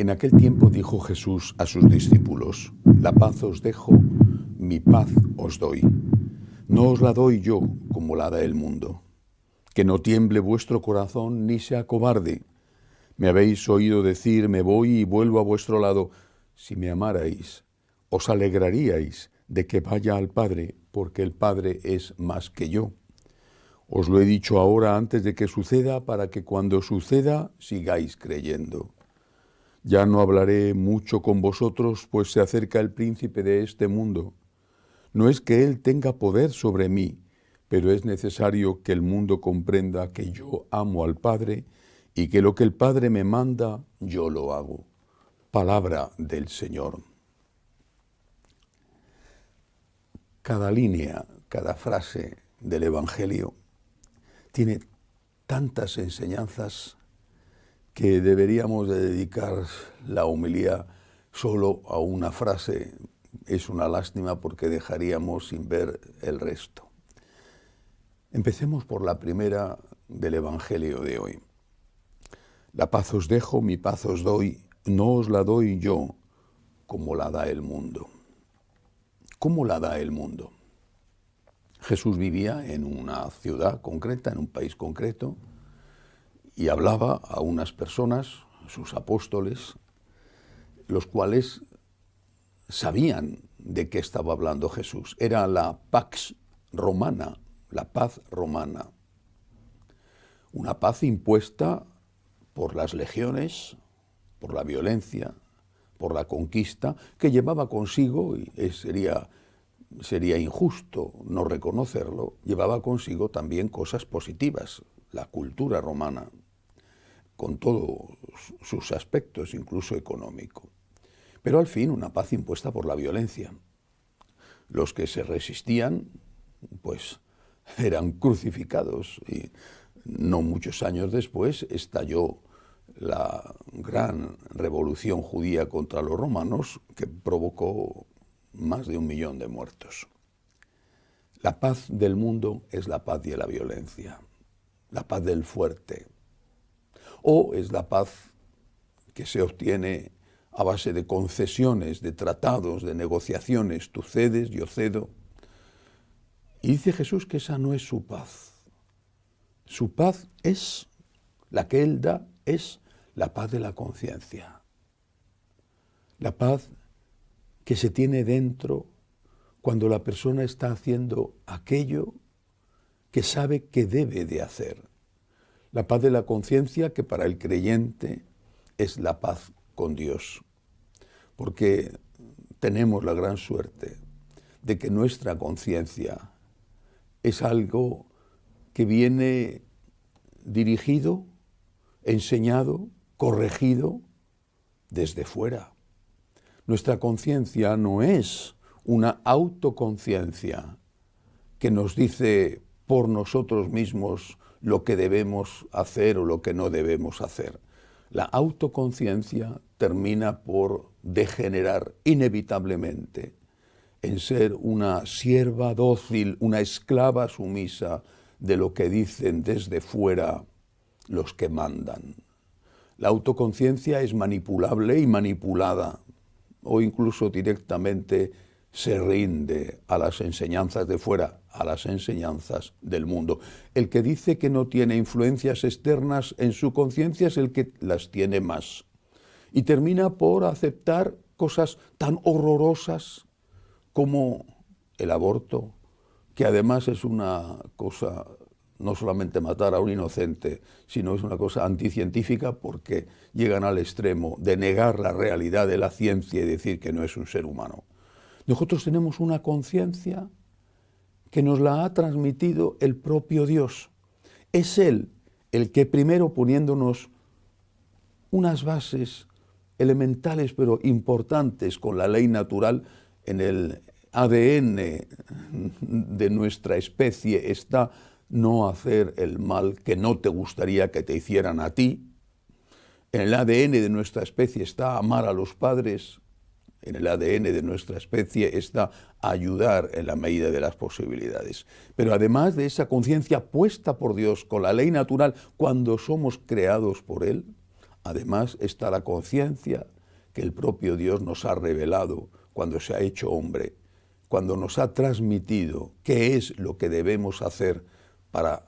En aquel tiempo dijo Jesús a sus discípulos: la paz os dejo, mi paz os doy. No os la doy yo como la da el mundo. Que no tiemble vuestro corazón ni sea cobarde. Me habéis oído decir: me voy y vuelvo a vuestro lado. Si me amarais, os alegraríais de que vaya al Padre, porque el Padre es más que yo. Os lo he dicho ahora antes de que suceda, para que cuando suceda sigáis creyendo. Ya no hablaré mucho con vosotros, pues se acerca el príncipe de este mundo. No es que él tenga poder sobre mí, pero es necesario que el mundo comprenda que yo amo al Padre y que lo que el Padre me manda, yo lo hago. Palabra del Señor. Cada línea, cada frase del Evangelio tiene tantas enseñanzas que deberíamos de dedicar la homilía solo a una frase. Es una lástima porque dejaríamos sin ver el resto. Empecemos por la primera del Evangelio de hoy. La paz os dejo, mi paz os doy, no os la doy yo como la da el mundo. ¿Cómo la da el mundo? Jesús vivía en una ciudad concreta, en un país concreto, y hablaba a unas personas, sus apóstoles, los cuales sabían de qué estaba hablando Jesús. Era la pax romana, la paz romana. Una paz impuesta por las legiones, por la violencia, por la conquista, que llevaba consigo, y sería injusto no reconocerlo, llevaba consigo también cosas positivas, la cultura romana, con todos sus aspectos, incluso económico. Pero al fin una paz impuesta por la violencia. Los que se resistían, pues eran crucificados, y no muchos años después estalló la gran revolución judía contra los romanos, que provocó más de 1 millón de muertos. La paz del mundo es la paz de la violencia, la paz del fuerte, o es la paz que se obtiene a base de concesiones, de tratados, de negociaciones. Tú cedes, yo cedo. Y dice Jesús que esa no es su paz. Su paz es, la que Él da, es la paz de la conciencia. La paz que se tiene dentro cuando la persona está haciendo aquello que sabe que debe de hacer. La paz de la conciencia, que para el creyente es la paz con Dios, porque tenemos la gran suerte de que nuestra conciencia es algo que viene dirigido, enseñado, corregido desde fuera. Nuestra conciencia no es una autoconciencia que nos dice por nosotros mismos lo que debemos hacer o lo que no debemos hacer. La autoconciencia termina por degenerar inevitablemente en ser una sierva dócil, una esclava sumisa de lo que dicen desde fuera los que mandan. La autoconciencia es manipulable y manipulada, o incluso directamente se rinde a las enseñanzas de fuera, a las enseñanzas del mundo. El que dice que no tiene influencias externas en su conciencia es el que las tiene más. Y termina por aceptar cosas tan horrorosas como el aborto, que además es una cosa, no solamente matar a un inocente, sino es una cosa anticientífica, porque llegan al extremo de negar la realidad de la ciencia y decir que no es un ser humano. Nosotros tenemos una conciencia que nos la ha transmitido el propio Dios. Es Él el que primero, poniéndonos unas bases elementales pero importantes con la ley natural, en el ADN de nuestra especie está no hacer el mal que no te gustaría que te hicieran a ti. En el ADN de nuestra especie está amar a los padres. En el ADN de nuestra especie está ayudar en la medida de las posibilidades. Pero además de esa conciencia puesta por Dios con la ley natural cuando somos creados por Él, además está la conciencia que el propio Dios nos ha revelado cuando se ha hecho hombre, cuando nos ha transmitido qué es lo que debemos hacer para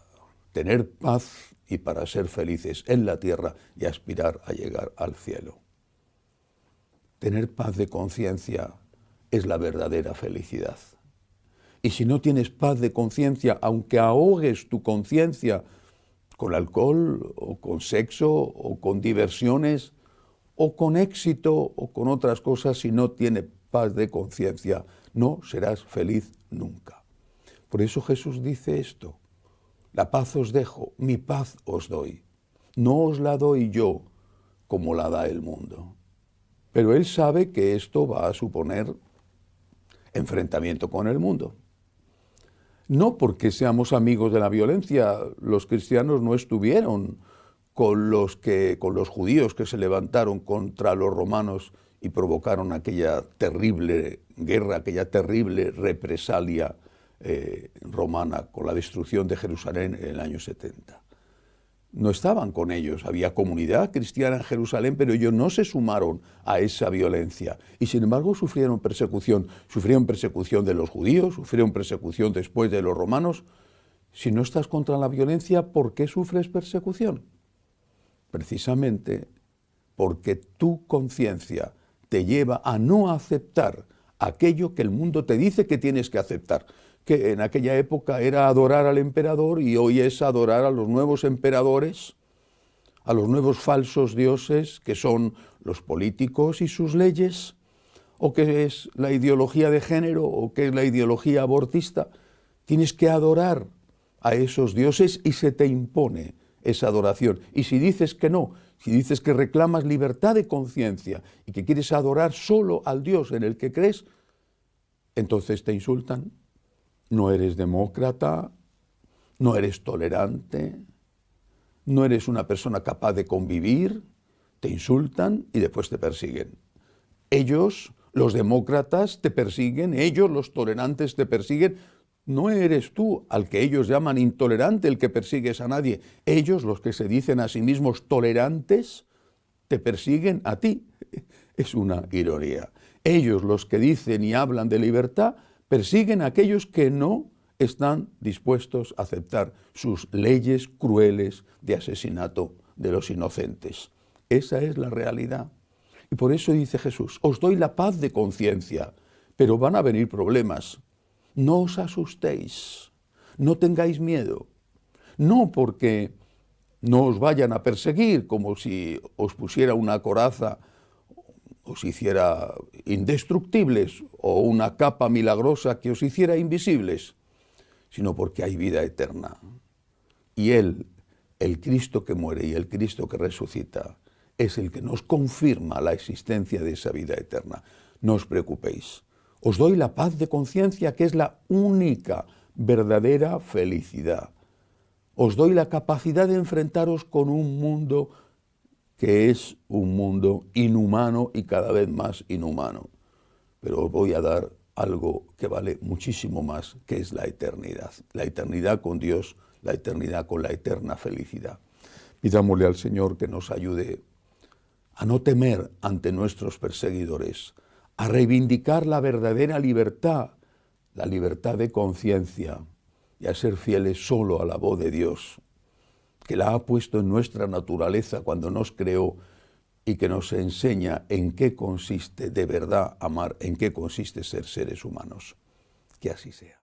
tener paz y para ser felices en la tierra y aspirar a llegar al cielo. Tener paz de conciencia es la verdadera felicidad. Y si no tienes paz de conciencia, aunque ahogues tu conciencia con alcohol o con sexo o con diversiones o con éxito o con otras cosas, si no tienes paz de conciencia, no serás feliz nunca. Por eso Jesús dice esto: la paz os dejo, mi paz os doy. No os la doy yo como la da el mundo. Pero Él sabe que esto va a suponer enfrentamiento con el mundo. No porque seamos amigos de la violencia, los cristianos no estuvieron con los judíos que se levantaron contra los romanos y provocaron aquella terrible guerra, aquella terrible represalia romana con la destrucción de Jerusalén en el año 70. No estaban con ellos, había comunidad cristiana en Jerusalén, pero ellos no se sumaron a esa violencia y sin embargo sufrieron persecución de los judíos, sufrieron persecución después de los romanos. Si no estás contra la violencia, ¿por qué sufres persecución? Precisamente porque tu conciencia te lleva a no aceptar aquello que el mundo te dice que tienes que aceptar, que en aquella época era adorar al emperador y hoy es adorar a los nuevos emperadores, a los nuevos falsos dioses que son los políticos y sus leyes, o que es la ideología de género, o que es la ideología abortista. Tienes que adorar a esos dioses y se te impone esa adoración. Y si dices que no, si dices que reclamas libertad de conciencia y que quieres adorar solo al Dios en el que crees, entonces te insultan. No eres demócrata, no eres tolerante, no eres una persona capaz de convivir, te insultan y después te persiguen. Ellos, los demócratas, te persiguen, ellos, los tolerantes, te persiguen. No eres tú, al que ellos llaman intolerante, el que persigues a nadie. Ellos, los que se dicen a sí mismos tolerantes, te persiguen a ti. Es una ironía. Ellos, los que dicen y hablan de libertad, persiguen a aquellos que no están dispuestos a aceptar sus leyes crueles de asesinato de los inocentes. Esa es la realidad. Y por eso dice Jesús: os doy la paz de conciencia, pero van a venir problemas. No os asustéis, no tengáis miedo. No porque no os vayan a perseguir, como si os pusiera una coraza, os hiciera indestructibles, o una capa milagrosa que os hiciera invisibles, sino porque hay vida eterna. Y Él, el Cristo que muere y el Cristo que resucita, es el que nos confirma la existencia de esa vida eterna. No os preocupéis. Os doy la paz de conciencia, que es la única verdadera felicidad. Os doy la capacidad de enfrentaros con un mundo que es un mundo inhumano y cada vez más inhumano. Pero os voy a dar algo que vale muchísimo más, que es la eternidad con Dios, la eternidad con la eterna felicidad. Pidámosle al Señor que nos ayude a no temer ante nuestros perseguidores, a reivindicar la verdadera libertad, la libertad de conciencia, y a ser fieles solo a la voz de Dios, que la ha puesto en nuestra naturaleza cuando nos creó y que nos enseña en qué consiste de verdad amar, en qué consiste ser seres humanos. Que así sea.